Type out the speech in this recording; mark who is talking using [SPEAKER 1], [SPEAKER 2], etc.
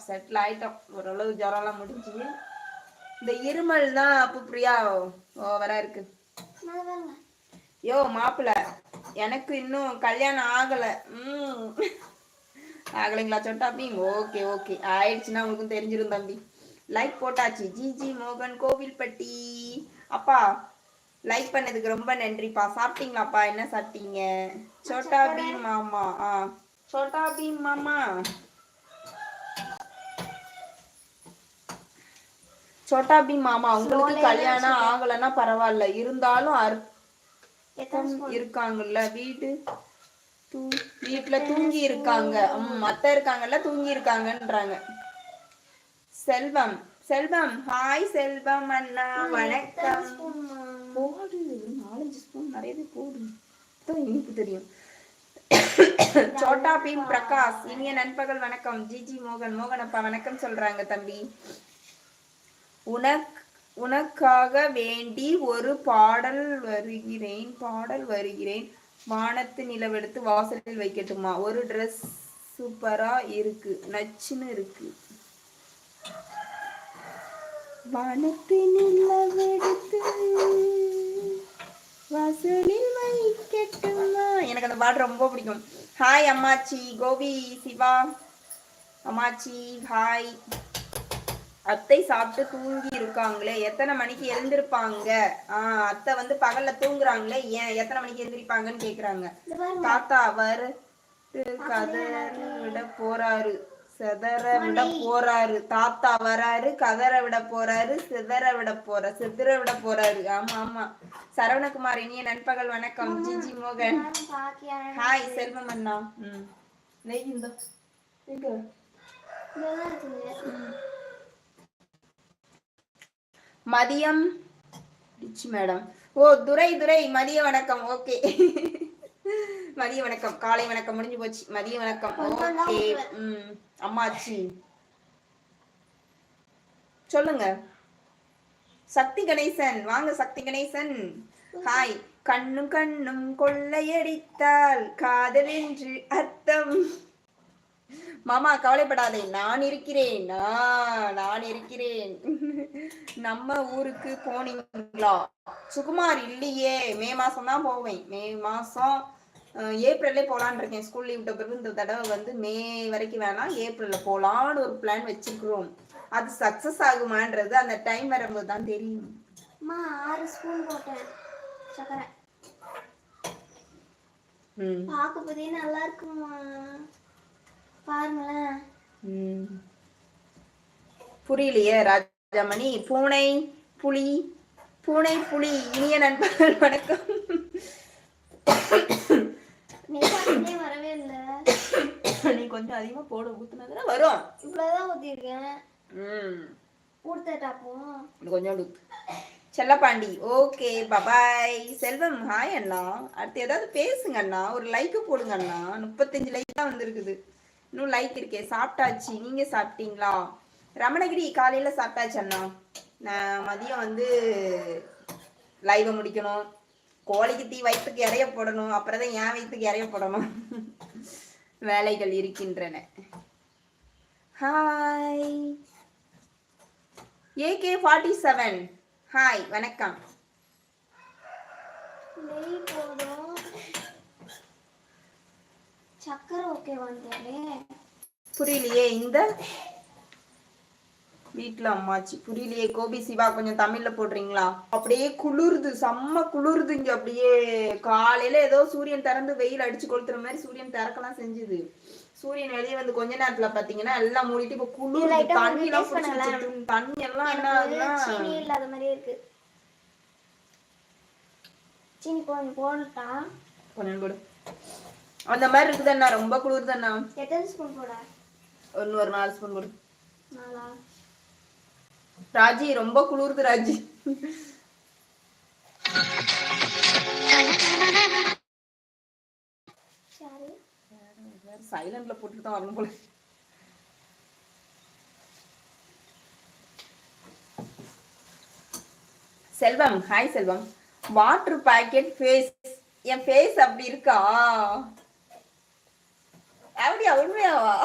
[SPEAKER 1] Settle ஆயிட்டோம். ஓரளவு ஜுரம்லாம் முடிஞ்சு. இந்த இருமல் தான் அப்ப பிரியா ஓவரா இருக்கு. யோ மாப்பிள்ள எனக்கு இன்னும் கல்யாணம் ஆகல. ஆகலைங்களா சொட்டா பீம்? ஓகே ஓகே, ஆயிடுச்சுன்னா உங்களுக்கும் தெரிஞ்சிரும் தம்பி. லைக் போட்டாச்சு. ஜிஜி மோகன் கோவில்பட்டி. அப்பா லைக் பண்ணதுக்கு ரொம்ப நன்றிப்பா. சாப்பிட்டீங்களாப்பா? என்ன சாப்பிட்டீங்க? சோட்டா பீம் மாமா. சோட்டா பீம் மாமா. சோட்டா பீம் மாமா, உங்களுக்கு கல்யாணம் ஆகலன்னா பரவாயில்ல, இருந்தாலும் இருக்காங்கல்ல வீட்டுல தூங்கி இருக்காங்க. அத்தை இருக்காங்கல்ல, தூங்கி இருக்காங்கன்றாங்க. செல்வம் செல்வம் ஹாய் செல்வம் அண்ணா வணக்கம். போடு 4-5 ஸ்பூன் நிறையவே போடு, இனிப்பு தெரியும். சோட்டா பீம் பிரகாஷ் இனிய நண்பகல் வணக்கம். ஜிஜி மோகன் மோகனப்பா வணக்கம் சொல்றாங்க தம்பி. உனக்காக வேண்டி ஒரு பாடல் வருகிறேன் வானத்து நிலவெடுத்து வாசலில் வைக்கட்டுமா? ஒரு ட்ரெஸ் சூப்பரா இருக்கு, நச்சுன்னு இருக்கு. வானத்து நிலவெடுத்து வாசலில் வைக்கட்டுமா? எனக்கு அந்த பாட்டு ரொம்ப பிடிக்கும். ஹாய் அம்மாச்சி கோபி சிவா. அம்மாச்சி ஹாய். அத்தை சாப்பிட்டு தூங்கி இருக்காங்களே, எத்தனை மணிக்கு எழுந்திருப்பாங்க? அத்தை வந்து பகல்ல தூங்குறாங்களே, ஏன் எத்தனை மணிக்கு எழுந்திருப்பாங்கன்னு கேக்குறாங்க. தாத்தா அவர் கதற விட போறாரு, செதற விட போறாரு. தாத்தா வராரு, கதற விட போறாரு, சிதற விட போறாரு. ஆமா ஆமா. சரவணகுமார் இனிய நண்பகல் வணக்கம். ஜிஜி மோகன் ஹாய். செல்வம் அண்ணா நெய் இந்த மதியம் மேடம். ஓ துரை மதிய வணக்கம். ஓகே மதிய வணக்கம். காலை வணக்கம் முடிஞ்சு போச்சு. மதிய வணக்கம். ஓகே. அம்மாச்சி சொல்லுங்க. சக்தி கணேசன் வாங்க. சக்தி கணேசன் ஹாய். கண்ணும் கொள்ளையடித்தால் காதல் என்று அர்த்தம். மாமா கவலைப்படாதே, நான் இருக்கிறேன். நம்ம ஊருக்கு போனீங்களா? சுகுமார் இல்லையே, மே மாசம் தான் போவேன். மே மாசம் ஏப்ரல்லே போலான்னு இருக்கேன். ஸ்கூல் லீவ் விட்ட பிறகு இந்த தடவை வந்து மே வரைக்கும் வேணாம், ஏப்ரல்ல போலான்னு ஒரு பிளான் வச்சுக்கிறோம். அது சக்சஸ் ஆகுமான்றது அந்த டைம் வரும்போது தான் தெரியும். 6 ஸ்பூன் போட்டேன் சக்கரை. பாக்கும்போதே நல்லா இருக்குமா பாருங்களேன். புரியலையே ராஜாமணி. பூனை புலி இனிய நண்பர்கள் வணக்கம். வரவே இல்லை. நீ கொஞ்சம் அதிகமா போட ஊத்துனதுல வரும். இவ்வளவுதான் ஊத்திருக்கேன். கொஞ்சம் செல்லப்பாண்டி ஓகே பபாய். செல்வம் ஹாய் அண்ணா. அடுத்து ஏதாவது பேசுங்க அண்ணா, ஒரு லைக் போடுங்க அண்ணா. 35 லைக் தான் வந்திருக்குது, இன்னும் லைக் இருக்கே. சாப்பிட்டாச்சு, நீங்க சாப்பிட்டீங்களா? ரமணகிரி காலையில சாப்பிட்டாச்சு அண்ணா. நான் மதியம் வந்து லைவ முடிக்கணும், கோழிக்கு தீ வயிற்றுக்கு இறைய போடணும், அப்புறம் தான் என் வயிற்றுக்கு இறைய போடணும். வேலைகள் இருக்கின்றன. ஹாய் AK47 ஹாய் வணக்கம். சக்கரை ஓகே வந்தாலே புரியலையே. இந்த வீட்டுல அம்மாச்சி புரியலையே. கோபி சிவா கொஞ்சம் தமிழ்ல போடுறீங்களா? அப்படியே குளிருது, செம்ம குளிருது இங்க. அப்படியே காலையில ஏதோ சூரியன் திறந்து வெயில் அடிச்சு கொளுத்துற மாதிரி சூரியன் திறக்கலாம் செஞ்சுது. சூரியன் வெளியே வந்து கொஞ்ச நேரத்துல பாத்தீங்கன்னா எல்லாம் மூடிட்டு இப்ப குளிர். தண்ணி எல்லாம் தண்ணி எல்லாம் என்ன சீனி இல்லாத மாதிரி இருக்கு. சீனி போடட்டா? கொஞ்சம் போடு. அந்த மாதிரி இருக்குதுண்ணா, ரொம்ப குளிருதுண்ணா. எத்தனை ஸ்பூன் போட? ஒரு 4 ஸ்பூன் போடு. ராஜி ரொம்ப குளிருது ராஜி. சைலண்ட்ல போட்டுட்டு தான் வரணும் போல. Selvam hi Selvam. Water packet face. என் ஃபேஸ் அப்படி இருக்கா? அப்படியா? உண்மையாவா?